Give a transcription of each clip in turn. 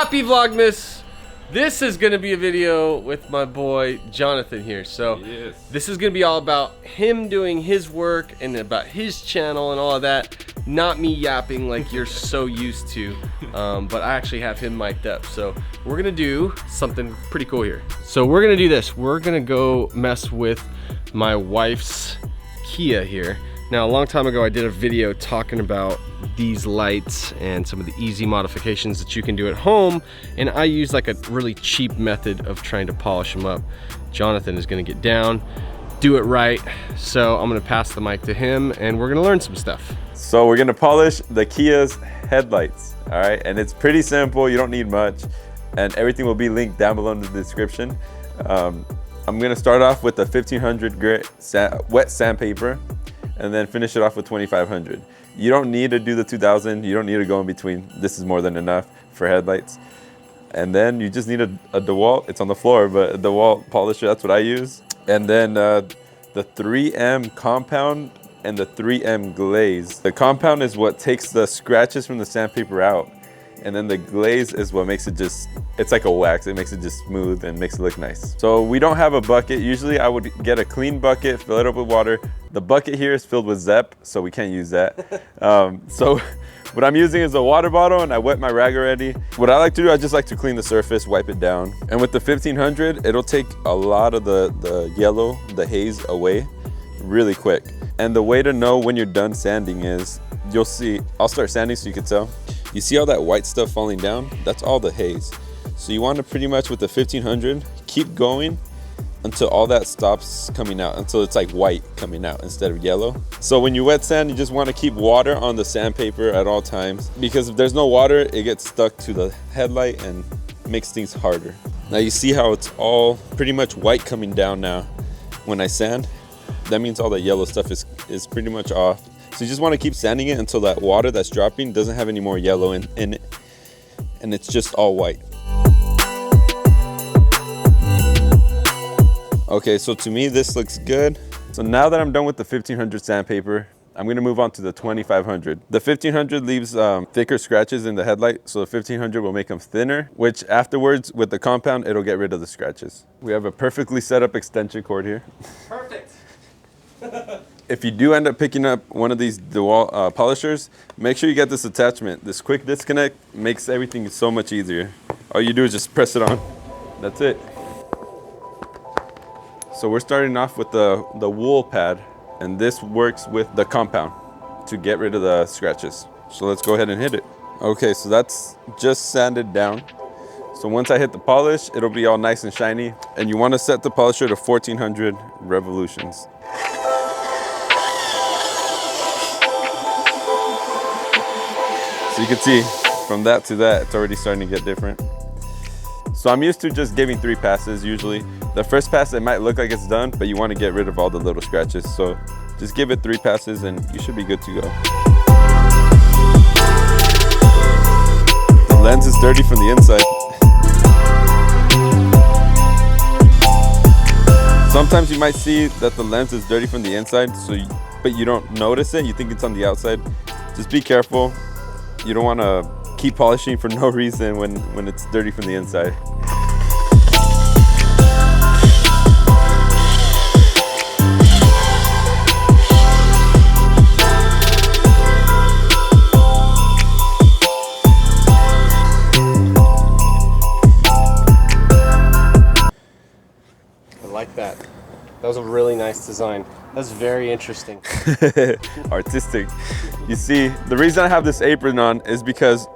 Happy Vlogmas! This is going to be a video with my boy Jonathan here. So this is going to be all about him doing his work and about his channel and all of that. Not me yapping like you're so used to, but I actually have him mic'd up. So we're going to do something pretty cool here. So we're going to do this. We're going to go mess with my wife's Kia here. Now, a long time ago, I did a video talking about these lights and some of the easy modifications that you can do at home, and I used like a really cheap method of trying to polish them up. Jonathan is gonna get down, do it right, so I'm gonna pass the mic to him, and we're gonna learn some stuff. So we're gonna polish the Kia's headlights, all right? And it's pretty simple, you don't need much, and everything will be linked down below in the description. I'm gonna start off with the 1500 grit wet sandpaper, and then finish it off with 2500. You don't need to do the 2000, you don't need to go in between. This is more than enough for headlights. And then you just need a DeWalt, it's on the floor, but a DeWalt polisher, that's what I use. And then the 3M compound and the 3M glaze. The compound is what takes the scratches from the sandpaper out. And then the glaze is what makes it just, it's like a wax. It makes it just smooth and makes it look nice. So we don't have a bucket. Usually I would get a clean bucket, fill it up with water. The bucket here is filled with Zep, so we can't use that. So what I'm using is a water bottle, and I wet my rag already. What I like to do, I just like to clean the surface, wipe it down. And with the 1500, it'll take a lot of the yellow, the haze away really quick. And the way to know when you're done sanding is, you'll see, I'll start sanding so you can tell. You see all that white stuff falling down? That's all the haze. So you want to pretty much, with the 1500, keep going until all that stops coming out, until it's like white coming out instead of yellow. So when you wet sand, you just want to keep water on the sandpaper at all times, because if there's no water, it gets stuck to the headlight and makes things harder. Now you see how it's all pretty much white coming down now. When I sand, that means all the yellow stuff is pretty much off. So you just want to keep sanding it until that water that's dropping doesn't have any more yellow in it, and it's just all white. Okay, so to me this looks good. So now that I'm done with the 1500 sandpaper, I'm going to move on to the 2500. The 1500 leaves thicker scratches in the headlight, so the 1500 will make them thinner, which afterwards with the compound, it'll get rid of the scratches. We have a perfectly set up extension cord here. Perfect. If you do end up picking up one of these DeWalt polishers, make sure you get this attachment. This quick disconnect makes everything so much easier. All you do is just press it on. That's it. So we're starting off with the wool pad, and this works with the compound to get rid of the scratches. So let's go ahead and hit it. Okay, so that's just sanded down. So once I hit the polish, it'll be all nice and shiny. And you want to set the polisher to 1400 revolutions. So you can see from that to that, it's already starting to get different. So I'm used to just giving 3 passes usually. The first pass, it might look like it's done, but you want to get rid of all the little scratches. So just give it 3 passes and you should be good to go. The lens is dirty from the inside. Sometimes you might see that the lens is dirty from the inside, but you don't notice it. You think it's on the outside. Just be careful. You don't want to keep polishing for no reason when it's dirty from the inside. I like that. That was a really nice design. That's very interesting. Artistic. You see, the reason I have this apron on is because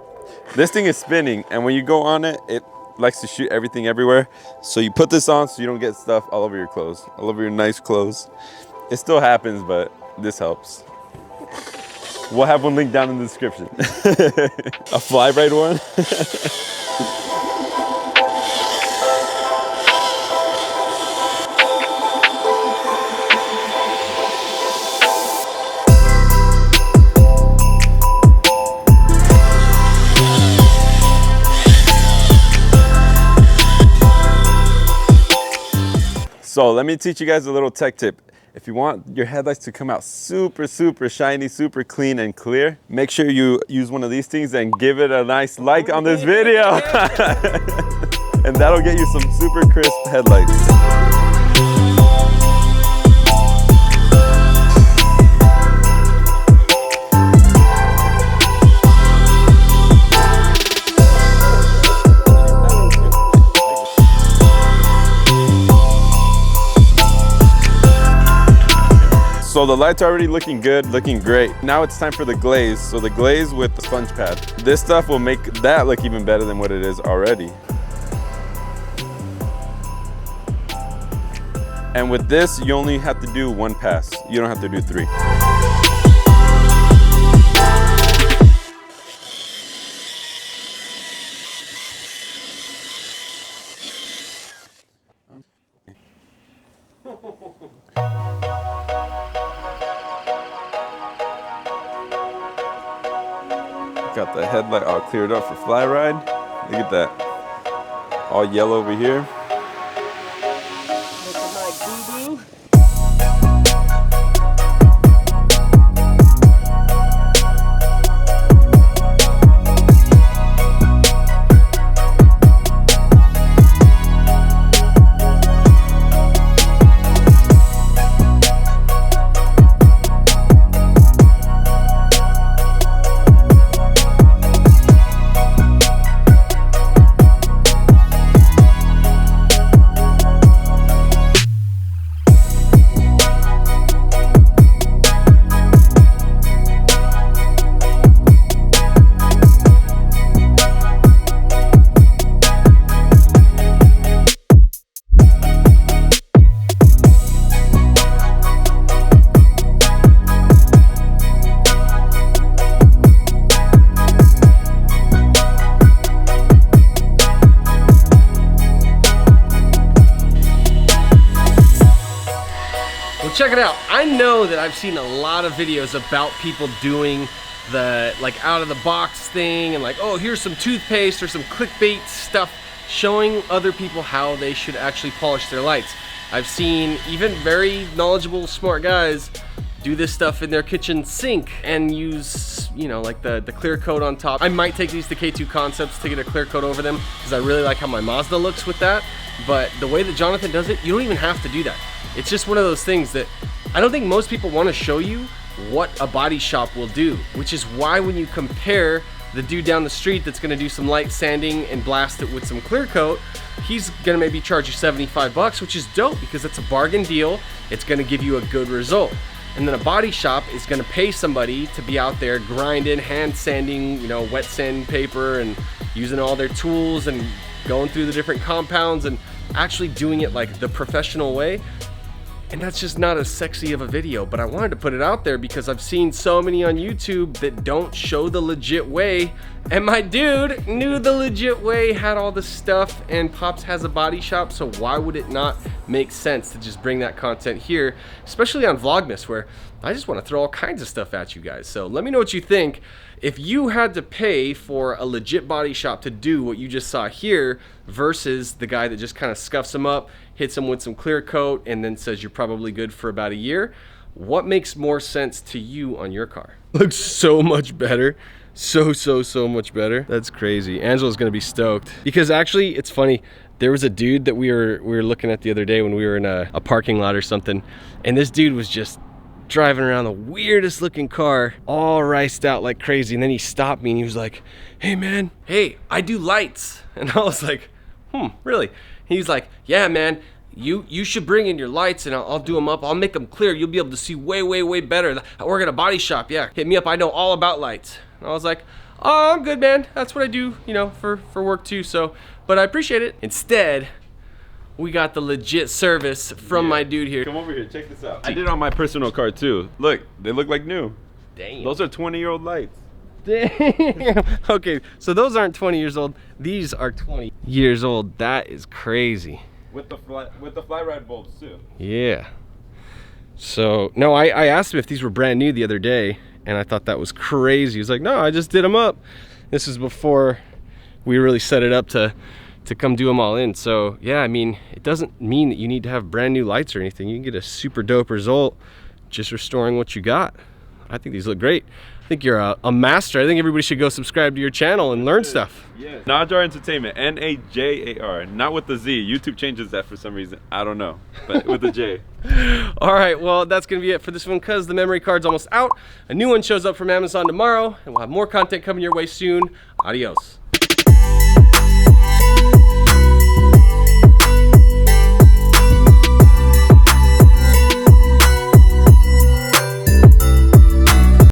this thing is spinning, and when you go on it, it likes to shoot everything everywhere. So you put this on so you don't get stuff all over your clothes, all over your nice clothes. It still happens, but this helps. We'll have one linked down in the description. A FlyRyde one. So let me teach you guys a little tech tip. If you want your headlights to come out super, super shiny, super clean and clear, make sure you use one of these things and give it a nice like on this video. And that'll get you some super crisp headlights. So the lights are already looking good, looking great. Now it's time for the glaze. So the glaze with the sponge pad. This stuff will make that look even better than what it is already. And with this, you only have to do one pass. You don't have to do 3. Got the headlight all cleared up for FlyRyde. Look at that. All yellow over here. Look at my boo-boo. Check it out. I know that I've seen a lot of videos about people doing the like out of the box thing and like, oh, here's some toothpaste or some clickbait stuff showing other people how they should actually polish their lights. I've seen even very knowledgeable, smart guys do this stuff in their kitchen sink and use, you know, like the clear coat on top. I might take these to K2 Concepts to get a clear coat over them because I really like how my Mazda looks with that. But the way that Jonathan does it, you don't even have to do that. It's just one of those things that I don't think most people want to show you what a body shop will do, which is why when you compare the dude down the street that's gonna do some light sanding and blast it with some clear coat, he's gonna maybe charge you 75 bucks, which is dope because it's a bargain deal. It's gonna give you a good result. And then a body shop is gonna pay somebody to be out there grinding, hand sanding, you know, wet sandpaper and using all their tools and going through the different compounds and actually doing it like the professional way. And that's just not as sexy of a video, but I wanted to put it out there because I've seen so many on YouTube that don't show the legit way. And my dude knew the legit way, had all the stuff, and Pops has a body shop, so why would it not make sense to just bring that content here, especially on Vlogmas, where I just want to throw all kinds of stuff at you guys. So let me know what you think. If you had to pay for a legit body shop to do what you just saw here versus the guy that just kind of scuffs them up, hits them with some clear coat, and then says you're probably good for about a year, what makes more sense to you on your car? Looks so much better. So much better. That's crazy. Angela's gonna be stoked. Because actually, it's funny, there was a dude that we were looking at the other day when we were in a parking lot or something, and this dude was just driving around the weirdest looking car, all riced out like crazy, and then he stopped me and he was like, hey man, hey, I do lights. And I was like, really? He was like, yeah man, you should bring in your lights and I'll do them up, I'll make them clear, you'll be able to see way better. I work at a body shop, yeah, hit me up, I know all about lights. And I was like, oh, I'm good man, that's what I do, you know, for work too, so, but I appreciate it. Instead, we got the legit service from my dude here. Come over here, check this out. I did it on my personal car too. Look, they look like new. Damn. Those are 20-year-old lights. Damn. Okay, so those aren't 20 years old. These are 20 years old. That is crazy. With the FlyRyde bulbs too. Yeah. So, no, I asked him if these were brand new the other day, and I thought that was crazy. He was like, no, I just did them up. This is before we really set it up to to come do them all in. So yeah, I mean, it doesn't mean that you need to have brand new lights or anything. You can get a super dope result just restoring what you got. I think these look great. I think you're a master. I think everybody should go subscribe to your channel and learn stuff. Yeah. Najar Entertainment, N-A-J-A-R, not with the Z. YouTube changes that for some reason. I don't know, but with the J. All right, well, that's gonna be it for this one because the memory card's almost out. A new one shows up from Amazon tomorrow, and we'll have more content coming your way soon. Adios.